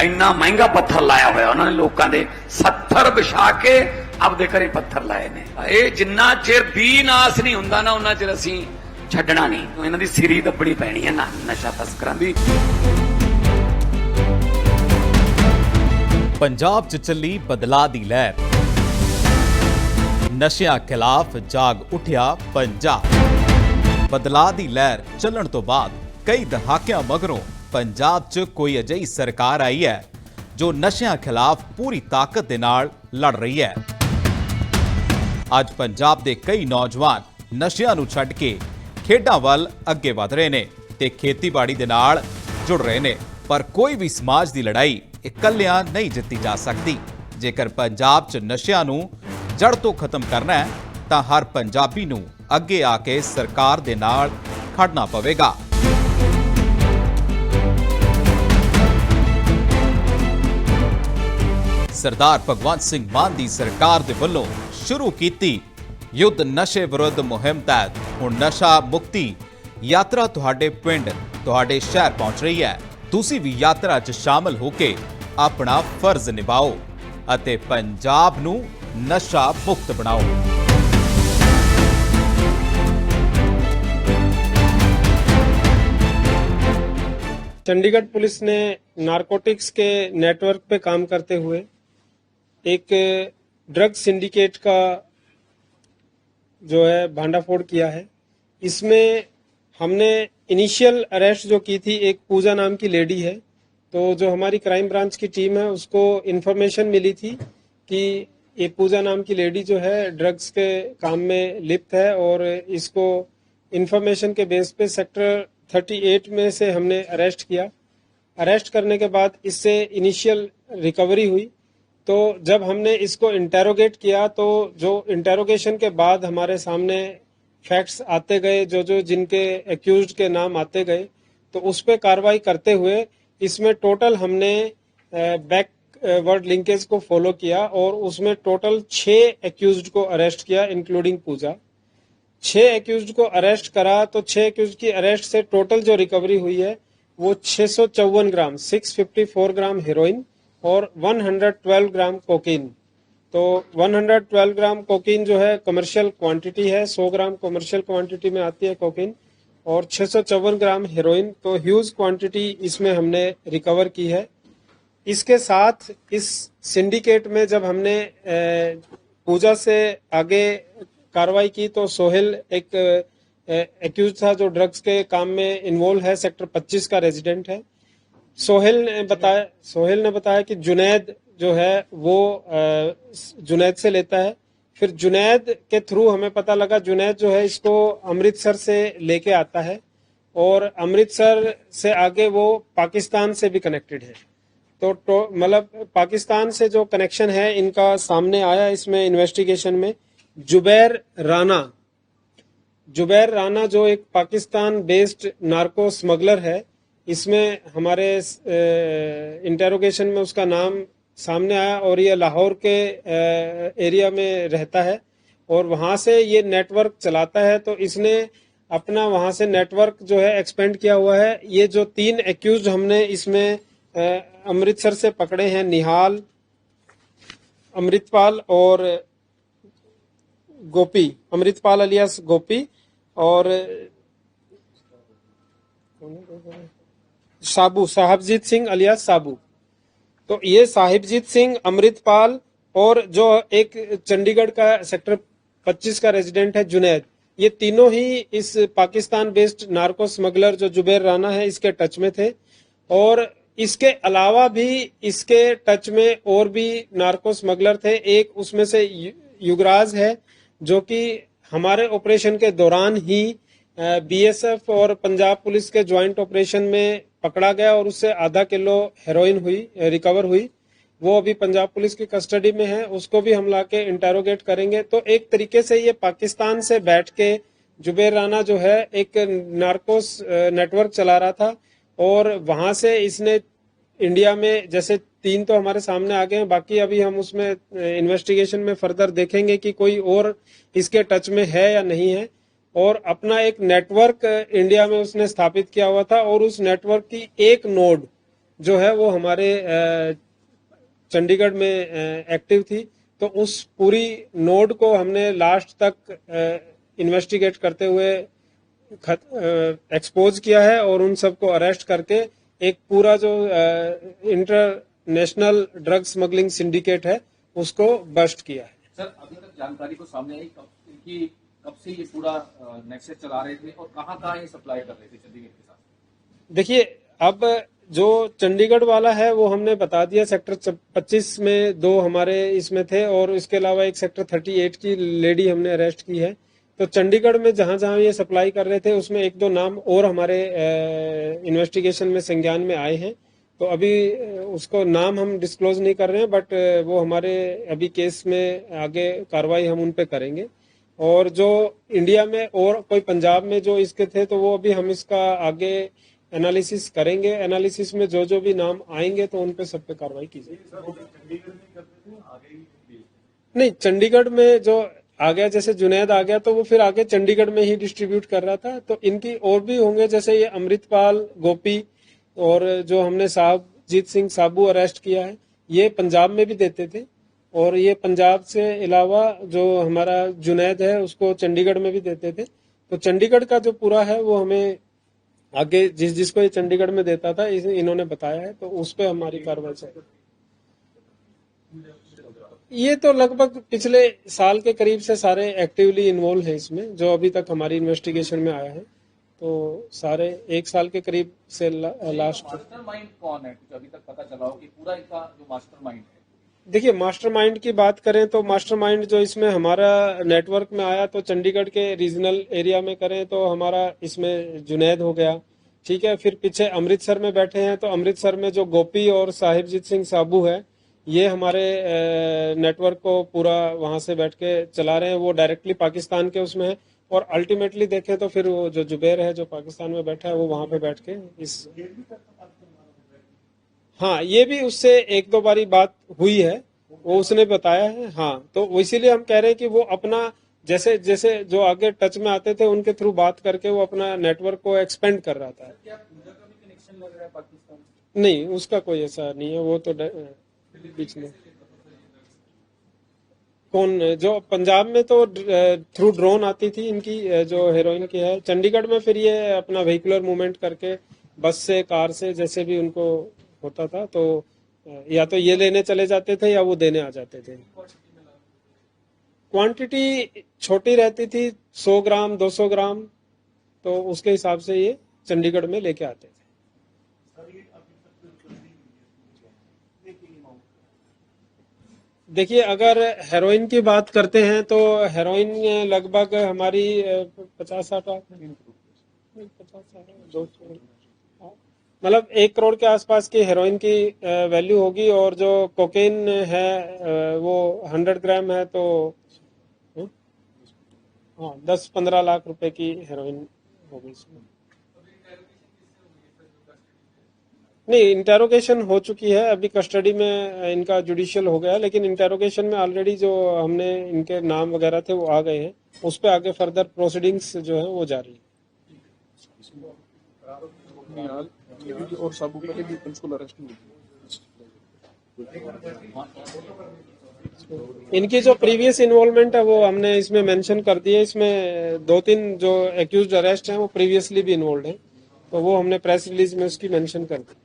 इन्ना महंगा पत्थर लाया हुआ उन्होंने लोगों के 70 विछा के आपदे घरे पत्थर लाए ने। ये जिन्ना चिर भी नाश नहीं हुंदा ना उन्ना चिर असीं छड्डना नहीं। इन्हां दी सिरी दब्बणी पैणी है ना नशा तस्करां दी। पंजाब च चली बदलाव दी लहर, नशिਆਂ खिलाफ जाग उठिया पंजाब। बदलाव दी लहर चलण तो बाद कई दहाकिਆਂ मगरों पंजाब च कोई अजिही सरकार आई है जो नशिਆਂ खिलाफ पूरी ताकत दे नाल लड़ रही है। ਅੱਜ पंजाब दे कई नौजवान नशिਆਂ ਨੂੰ ਛੱਡ ਕੇ ਖੇਡਾਂ ਵੱਲ ਅੱਗੇ ਵਧ ਰਹੇ ਨੇ ਤੇ ਖੇਤੀਬਾੜੀ ਦੇ ਨਾਲ ਜੁੜ ਰਹੇ ਨੇ। ਪਰ ਕੋਈ ਵੀ ਸਮਾਜ ਦੀ ਲੜਾਈ ਇਕੱਲਿਆਂ ਨਹੀਂ ਜਿੱਤੀ ਜਾ ਸਕਦੀ। ਜੇਕਰ ਪੰਜਾਬ 'ਚ ਨਸ਼ਿਆਂ ਨੂੰ ਜੜ ਤੋਂ ਖਤਮ ਕਰਨਾ ਹੈ ਤਾਂ ਹਰ ਪੰਜਾਬੀ ਨੂੰ ਅੱਗੇ ਆ ਕੇ ਸਰਕਾਰ ਦੇ ਨਾਲ ਖੜਨਾ ਪਵੇਗਾ। ਸਰਦਾਰ ਭਗਵੰਤ ਸਿੰਘ ਮਾਨ ਦੀ ਸਰਕਾਰ ਦੇ ਵੱਲੋਂ ਸ਼ੁਰੂ ਕੀਤੀ युद्ध नशे विरुद्ध मुहिम तहत हुण नशा मुक्ति यात्रा तुहाडे पिंड तुहाडे शहर पहुंच रही है। तुसी भी यात्रा च शामिल होके अपना फर्ज निभाओ अते पंजाब नू नशा मुक्त बनाओ। चंडीगढ़ पुलिस ने नारकोटिक्स के नेटवर्क पे काम करते हुए एक ड्रग सिंडिकेट का जो है भांडाफोड़ किया है। इसमें हमने इनिशियल अरेस्ट जो की थी एक पूजा नाम की लेडी है। तो जो हमारी क्राइम ब्रांच की टीम है उसको इन्फॉर्मेशन मिली थी कि ये पूजा नाम की लेडी जो है ड्रग्स के काम में लिप्त है और इसको इन्फॉर्मेशन के बेस पे सेक्टर 38 में से हमने अरेस्ट किया। अरेस्ट करने के बाद इससे इनिशियल रिकवरी हुई। तो जब हमने इसको इंटेरोगेट किया तो जो इंटेरोगेशन के बाद हमारे सामने फैक्ट्स आते गए, जो जिनके एक्यूज्ड के नाम आते गए, तो उस पर कार्रवाई करते हुए इसमें टोटल हमने बैकवर्ड लिंकेज को फॉलो किया और उसमें टोटल 6 एक्यूज्ड को अरेस्ट किया इंक्लूडिंग पूजा। 6 एक्यूज्ड को अरेस्ट करा तो 6 एक्यूज्ड की अरेस्ट से टोटल जो रिकवरी हुई है वो 654 ग्राम 654 ग्राम हेरोइन और 112 ग्राम कोकीन। तो 112 ग्राम कोकीन जो है कमर्शियल क्वांटिटी है, 100 ग्राम कमर्शियल क्वांटिटी में आती है कोकीन और 654 ग्राम हेरोइन। तो ह्यूज क्वांटिटी इसमें हमने रिकवर की है। इसके साथ इस सिंडिकेट में जब हमने पूजा से आगे कार्रवाई की तो सोहेल एक एक्यूज था जो ड्रग्स के काम में इन्वॉल्व है, सेक्टर 25 का रेजिडेंट है। सोहेल ने बताया कि जुनैद जो है वो जुनैद से लेता है। फिर जुनैद के थ्रू हमें पता लगा जुनैद जो है इसको अमृतसर से लेके आता है और अमृतसर से आगे वो पाकिस्तान से भी कनेक्टेड है। तो मतलब पाकिस्तान से जो कनेक्शन है इनका सामने आया इसमें इन्वेस्टिगेशन में। जुबैर राना जो एक पाकिस्तान बेस्ड नार्को स्मगलर है, इसमें हमारे इंटेरोगेशन में उसका नाम सामने आया और ये लाहौर के एरिया में रहता है और वहां से ये नेटवर्क चलाता है। तो इसने अपना वहां से नेटवर्क जो है एक्सपेंड किया हुआ है। ये जो 3 एक्यूज्ड हमने इसमें अमृतसर से पकड़े हैं, निहाल, अमृतपाल और गोपी, अमृतपाल अलियास गोपी और साबू, साहिबजीत सिंह अलियास साबू। तो ये साहिबजीत सिंह, अमृतपाल और जो एक चंडीगढ़ का सेक्टर 25 का रेजिडेंट है जुनैद, ये तीनों ही इस पाकिस्तान बेस्ड नार्को स्मगलर जो जुबैर राना है इसके टच में थे। और इसके अलावा भी इसके टच में और भी नार्को स्मगलर थे। एक उसमें से युगराज है जो कि हमारे ऑपरेशन के दौरान ही बीएसएफ और पंजाब पुलिस के ज्वाइंट ऑपरेशन में पकड़ा गया और उससे आधा किलो हेरोइन रिकवर हुई। वो अभी पंजाब पुलिस की कस्टडी में है, उसको भी हम लाके इंटेरोगेट करेंगे। तो एक तरीके से ये पाकिस्तान से बैठ के जुबैर राना जो है एक नार्कोस नेटवर्क चला रहा था और वहां से इसने इंडिया में जैसे 3 तो हमारे सामने आ गए हैं, बाकी अभी हम उसमें इन्वेस्टिगेशन में फर्दर देखेंगे कि कोई और इसके टच में है या नहीं है। और अपना एक नेटवर्क इंडिया में उसने स्थापित किया हुआ था और उस नेटवर्क की एक नोड जो है वो हमारे चंडीगढ़ में एक्टिव थी। तो उस पूरी नोड को हमने लास्ट तक इन्वेस्टिगेट करते हुए एक्सपोज किया है और उन सबको अरेस्ट करके एक पूरा जो इंटरनेशनल ड्रग स्मगलिंग सिंडिकेट है उसको बस्ट किया है। सर, अभी तक जानकारी को सामने आई कब से ये पूरा नेक्सस चला रहे थे और कहाँ ये सप्लाई कर रहे थे चंडीगढ़ के साथ? देखिए, अब जो चंडीगढ़ वाला है वो हमने बता दिया, सेक्टर 25 में 2 हमारे इसमें थे और इसके अलावा एक सेक्टर 38 की लेडी हमने अरेस्ट की है। तो चंडीगढ़ में जहां जहां ये सप्लाई कर रहे थे उसमें 1-2 नाम और हमारे इन्वेस्टिगेशन में संज्ञान में आए हैं। तो अभी उसको नाम हम डिस्क्लोज नहीं कर रहे हैं, बट वो हमारे अभी केस में आगे कार्रवाई हम उन पे करेंगे। और जो इंडिया में और कोई पंजाब में जो इसके थे तो वो अभी हम इसका आगे एनालिसिस करेंगे। एनालिसिस में जो भी नाम आएंगे तो उन पे सब पे कार्रवाई की जाएगी। नहीं, चंडीगढ़ में जो आ गया, जैसे जुनैद आ गया तो वो फिर आगे चंडीगढ़ में ही डिस्ट्रीब्यूट कर रहा था। तो इनकी और भी होंगे, जैसे ये अमृतपाल, गोपी और जो हमने साहबजीत सिंह साबू अरेस्ट किया है, ये पंजाब में भी देते थे। और ये पंजाब से अलावा जो हमारा जुनैद है उसको चंडीगढ़ में भी देते थे। तो चंडीगढ़ का जो पूरा है वो हमें आगे जिसको ये चंडीगढ़ में देता था इन्होंने बताया है, तो उस पर हमारी कार्रवाई चलेगी। ये तो लगभग पिछले साल के करीब से सारे एक्टिवली इन्वॉल्व हैं इसमें, जो अभी तक हमारी इन्वेस्टिगेशन में आया है। तो सारे 1 साल के करीब से लास्ट। मास्टरमाइंड कौन है, कुछ अभी तक पता चला हो कि पूरा इनका जो मास्टरमाइंड है? देखिए, मास्टरमाइंड की बात करें तो मास्टरमाइंड जो इसमें हमारा नेटवर्क में आया, तो चंडीगढ़ के रीजनल एरिया में करें तो हमारा इसमें जुनैद हो गया, ठीक है। फिर पीछे अमृतसर में बैठे हैं, तो अमृतसर में जो गोपी और साहिबजीत सिंह साबू है, ये हमारे नेटवर्क को पूरा वहां से बैठ के चला रहे हैं। वो डायरेक्टली पाकिस्तान के उसमें है। और अल्टीमेटली देखें तो फिर वो जो जुबैर है जो पाकिस्तान में बैठा है वो वहां पे बैठ के इस, हाँ, ये भी उससे 1-2 बारी बात हुई है, वो उसने बताया है। हाँ, तो इसीलिए हम कह रहे हैं कि वो अपना जैसे जैसे जो आगे टच में आते थे उनके थ्रू बात करके वो अपना नेटवर्क को एक्सपेंड कर रहा था। क्या पूजा का भी कनेक्शन लग रहा है पाकिस्तान? नहीं, उसका कोई ऐसा नहीं है, वो तो बीच में। कौन? जो पंजाब में तो थ्रू ड्रोन आती थी इनकी, जो हेरोइन की है। चंडीगढ़ में फिर ये अपना व्हीकुलर मूवमेंट करके बस से, कार से, जैसे भी उनको होता था, तो या तो ये लेने चले जाते थे या वो देने आ जाते थे। क्वांटिटी छोटी रहती थी, 100 ग्राम 200 ग्राम, तो उसके हिसाब से ये चंडीगढ़ में लेके आते थे। देखिए, अगर हेरोइन की बात करते हैं तो हेरोइन लगभग हमारी 50-60 मतलब 1 करोड़ के आसपास की हेरोइन की वैल्यू होगी। और जो कोकेन है वो 100 ग्राम है, तो हाँ 10-15 लाख रुपए की हेरोइन होगी इसमें। नहीं, इंटेरोगेशन हो चुकी है, अभी कस्टडी में इनका जुडिशियल हो गया, लेकिन इंटेरोगेशन में ऑलरेडी जो हमने इनके नाम वगैरह थे वो आ गए हैं। उस पर आगे फर्दर प्रोसीडिंग्स जो है वो जारी है। और साबू पे भी पुलिस अरेस्ट हुई। इनकी जो प्रीवियस इन्वॉल्वमेंट है वो हमने इसमें मेंशन कर दी है। इसमें 2-3 जो एक्यूज्ड अरेस्ट हैं वो प्रीवियसली भी इन्वॉल्व हैं, तो वो हमने प्रेस रिलीज में उसकी मेंशन कर दी।